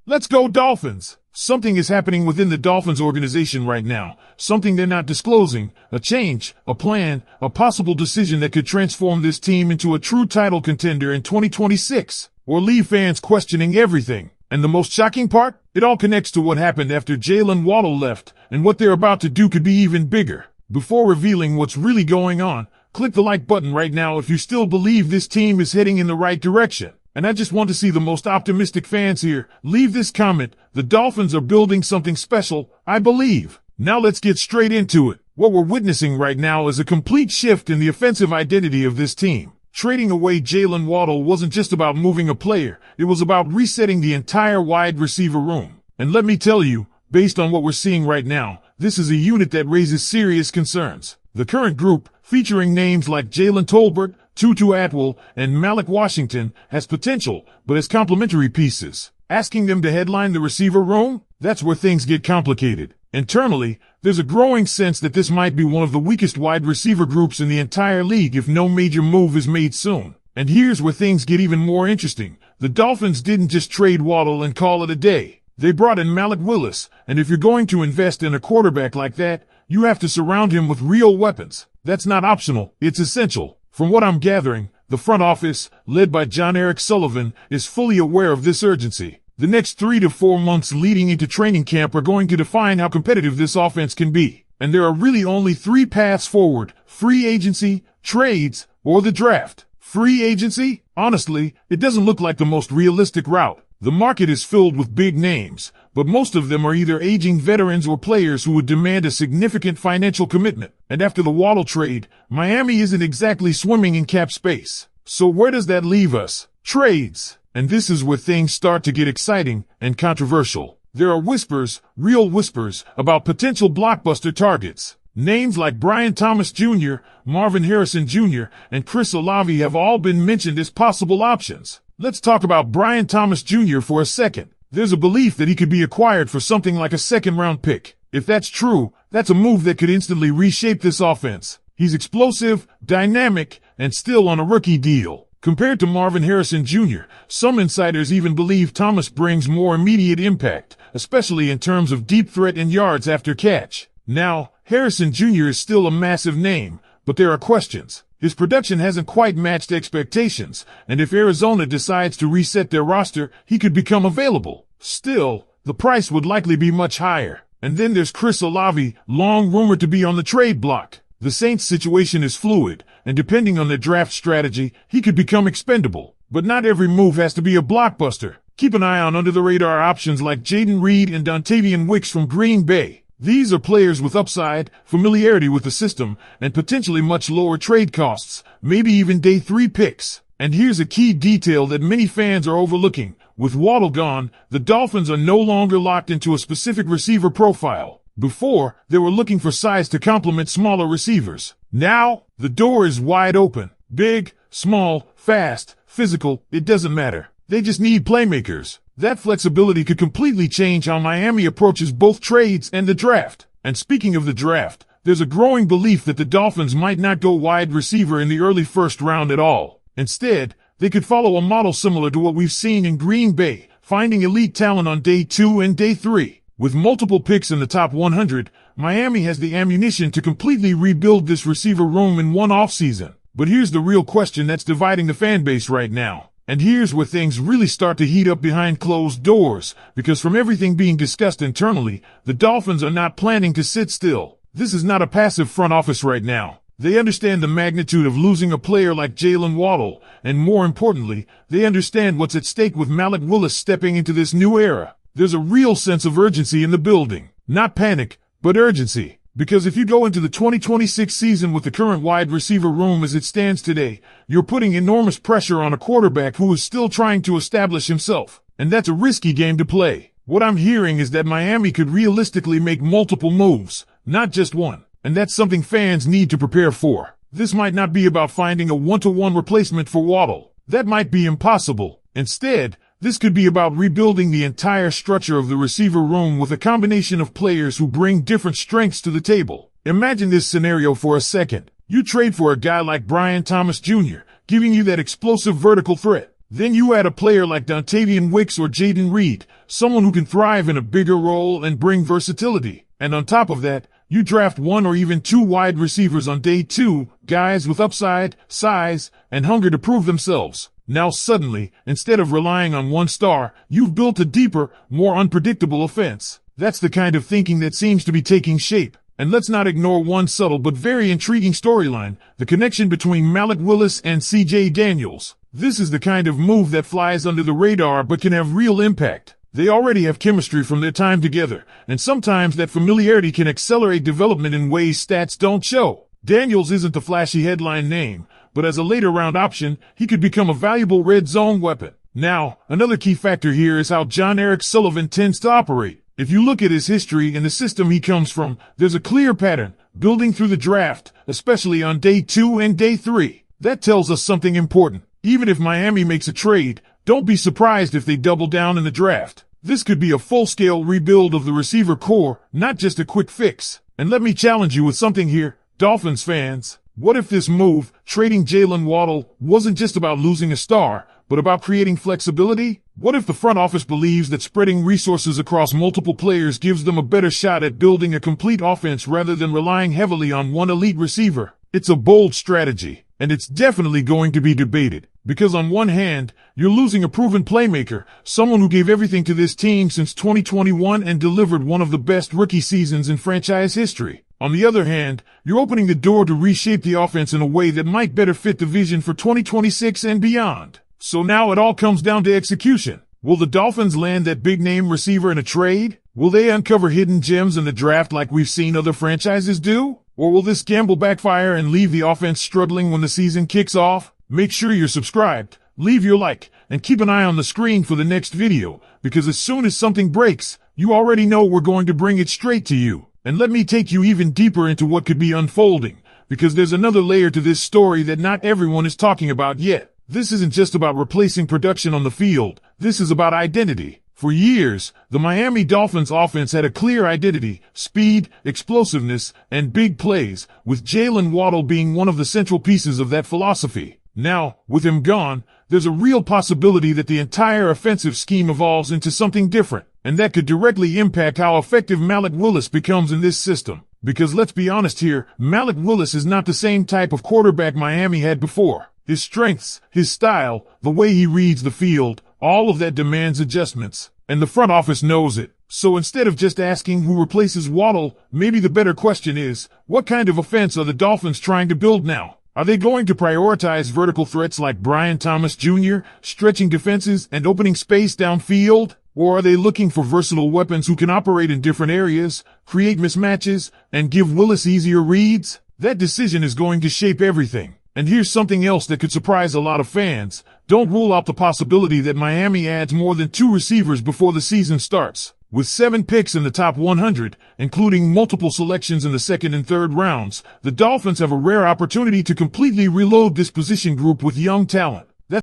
Let's go Dolphins! Something is happening within the Dolphins organization right now. Something they're not disclosing. A change, a plan, a possible decision that could transform this team into a true title contender in 2026. Or leave fans questioning everything. And the most shocking part? It all connects to what happened after Jaylen Waddle left, and what they're about to do could be even bigger. Before revealing what's really going on, click the like button right now if you still believe this team is heading in the right direction. And I just want to see the most optimistic fans here. Leave this comment. The Dolphins are building something special, I believe. Now let's get straight into it. What we're witnessing right now is a complete shift in the offensive identity of this team. Trading away Jaylen Waddle wasn't just about moving a player. It was about resetting the entire wide receiver room. And let me tell you, based on what we're seeing right now, this is a unit that raises serious concerns. The current group, featuring names like Jalen Tolbert, Tutu Atwell, and Malik Washington, has potential, but as complementary pieces. Asking them to headline the receiver room? That's where things get complicated. Internally, there's a growing sense that this might be one of the weakest wide receiver groups in the entire league if no major move is made soon. And here's where things get even more interesting. The Dolphins didn't just trade Waddle and call it a day. They brought in Malik Willis, and if you're going to invest in a quarterback like that, you have to surround him with real weapons. That's not optional, it's essential. From what I'm gathering, the front office, led by John Eric Sullivan, is fully aware of this urgency. The next 3 to 4 months leading into training camp are going to define how competitive this offense can be. And there are really only 3 paths forward: free agency, trades, or the draft. Free agency? Honestly, it doesn't look like the most realistic route. The market is filled with big names, but most of them are either aging veterans or players who would demand a significant financial commitment. And after the Waddle trade, Miami isn't exactly swimming in cap space. So where does that leave us? Trades. And this is where things start to get exciting and controversial. There are whispers, real whispers, about potential blockbuster targets. Names like Brian Thomas Jr., Marvin Harrison Jr., and Chris Olave have all been mentioned as possible options. Let's talk about Brian Thomas Jr. for a second. There's a belief that he could be acquired for something like a second-round pick. If that's true, that's a move that could instantly reshape this offense. He's explosive, dynamic, and still on a rookie deal. Compared to Marvin Harrison Jr., some insiders even believe Thomas brings more immediate impact, especially in terms of deep threat and yards after catch. Now, Harrison Jr. is still a massive name, but there are questions. His production hasn't quite matched expectations, and if Arizona decides to reset their roster, he could become available. Still, the price would likely be much higher. And then there's Chris Olave, long rumored to be on the trade block. The Saints' situation is fluid, and depending on their draft strategy, he could become expendable. But not every move has to be a blockbuster. Keep an eye on under-the-radar options like Jaden Reed and Dontavian Wicks from Green Bay. These are players with upside, familiarity with the system, and potentially much lower trade costs, maybe even day 3 picks. And here's a key detail that many fans are overlooking. With Waddle gone, the Dolphins are no longer locked into a specific receiver profile. Before, they were looking for size to complement smaller receivers. Now, the door is wide open. Big, small, fast, physical, it doesn't matter. They just need playmakers. That flexibility could completely change how Miami approaches both trades and the draft. And speaking of the draft, there's a growing belief that the Dolphins might not go wide receiver in the early first round at all. Instead, they could follow a model similar to what we've seen in Green Bay, finding elite talent on day 2 and day 3. With multiple picks in the top 100, Miami has the ammunition to completely rebuild this receiver room in one offseason. But here's the real question that's dividing the fan base right now. And here's where things really start to heat up behind closed doors, because from everything being discussed internally, the Dolphins are not planning to sit still. This is not a passive front office right now. They understand the magnitude of losing a player like Jaylen Waddle, and more importantly, they understand what's at stake with Malik Willis stepping into this new era. There's a real sense of urgency in the building. Not panic, but urgency. Because if you go into the 2026 season with the current wide receiver room as it stands today, you're putting enormous pressure on a quarterback who is still trying to establish himself. And that's a risky game to play. What I'm hearing is that Miami could realistically make multiple moves, not just one. And that's something fans need to prepare for. This might not be about finding a one-to-one replacement for Waddle. That might be impossible. Instead, this could be about rebuilding the entire structure of the receiver room with a combination of players who bring different strengths to the table. Imagine this scenario for a second. You trade for a guy like Brian Thomas Jr., giving you that explosive vertical threat. Then you add a player like Dontavian Wicks or Jaden Reed, someone who can thrive in a bigger role and bring versatility. And on top of that, you draft one or even two wide receivers on day 2, guys with upside, size, and hunger to prove themselves. Now suddenly, instead of relying on one star, you've built a deeper, more unpredictable offense. That's the kind of thinking that seems to be taking shape. And let's not ignore one subtle but very intriguing storyline, the connection between Malik Willis and C.J. Daniels. This is the kind of move that flies under the radar but can have real impact. They already have chemistry from their time together, and sometimes that familiarity can accelerate development in ways stats don't show. Daniels isn't the flashy headline name, but as a later round option, he could become a valuable red zone weapon. Now, another key factor here is how John Eric Sullivan tends to operate. If you look at his history and the system he comes from, there's a clear pattern, building through the draft, especially on day 2 and day 3. That tells us something important. Even if Miami makes a trade, don't be surprised if they double down in the draft. This could be a full-scale rebuild of the receiver core, not just a quick fix. And let me challenge you with something here, Dolphins fans. What if this move, trading Jaylen Waddle, wasn't just about losing a star, but about creating flexibility? What if the front office believes that spreading resources across multiple players gives them a better shot at building a complete offense rather than relying heavily on one elite receiver? It's a bold strategy, and it's definitely going to be debated. Because on one hand, you're losing a proven playmaker, someone who gave everything to this team since 2021 and delivered one of the best rookie seasons in franchise history. On the other hand, you're opening the door to reshape the offense in a way that might better fit the vision for 2026 and beyond. So now it all comes down to execution. Will the Dolphins land that big-name receiver in a trade? Will they uncover hidden gems in the draft like we've seen other franchises do? Or will this gamble backfire and leave the offense struggling when the season kicks off? Make sure you're subscribed, leave your like, and keep an eye on the screen for the next video, because as soon as something breaks, you already know we're going to bring it straight to you. And let me take you even deeper into what could be unfolding, because there's another layer to this story that not everyone is talking about yet. This isn't just about replacing production on the field, this is about identity. For years, the Miami Dolphins offense had a clear identity, speed, explosiveness, and big plays, with Jaylen Waddle being one of the central pieces of that philosophy. Now, with him gone, there's a real possibility that the entire offensive scheme evolves into something different, and that could directly impact how effective Malik Willis becomes in this system. Because let's be honest here, Malik Willis is not the same type of quarterback Miami had before. His strengths, his style, the way he reads the field, all of that demands adjustments, and the front office knows it. So instead of just asking who replaces Waddle, maybe the better question is, what kind of offense are the Dolphins trying to build now? Are they going to prioritize vertical threats like Brian Thomas Jr., stretching defenses and opening space downfield? Or are they looking for versatile weapons who can operate in different areas, create mismatches, and give Willis easier reads? That decision is going to shape everything. And here's something else that could surprise a lot of fans. Don't rule out the possibility that Miami adds more than 2 receivers before the season starts. With 7 picks in the top 100, including multiple selections in the 2nd and 3rd rounds, the Dolphins have a rare opportunity to completely reload this position group with young talent.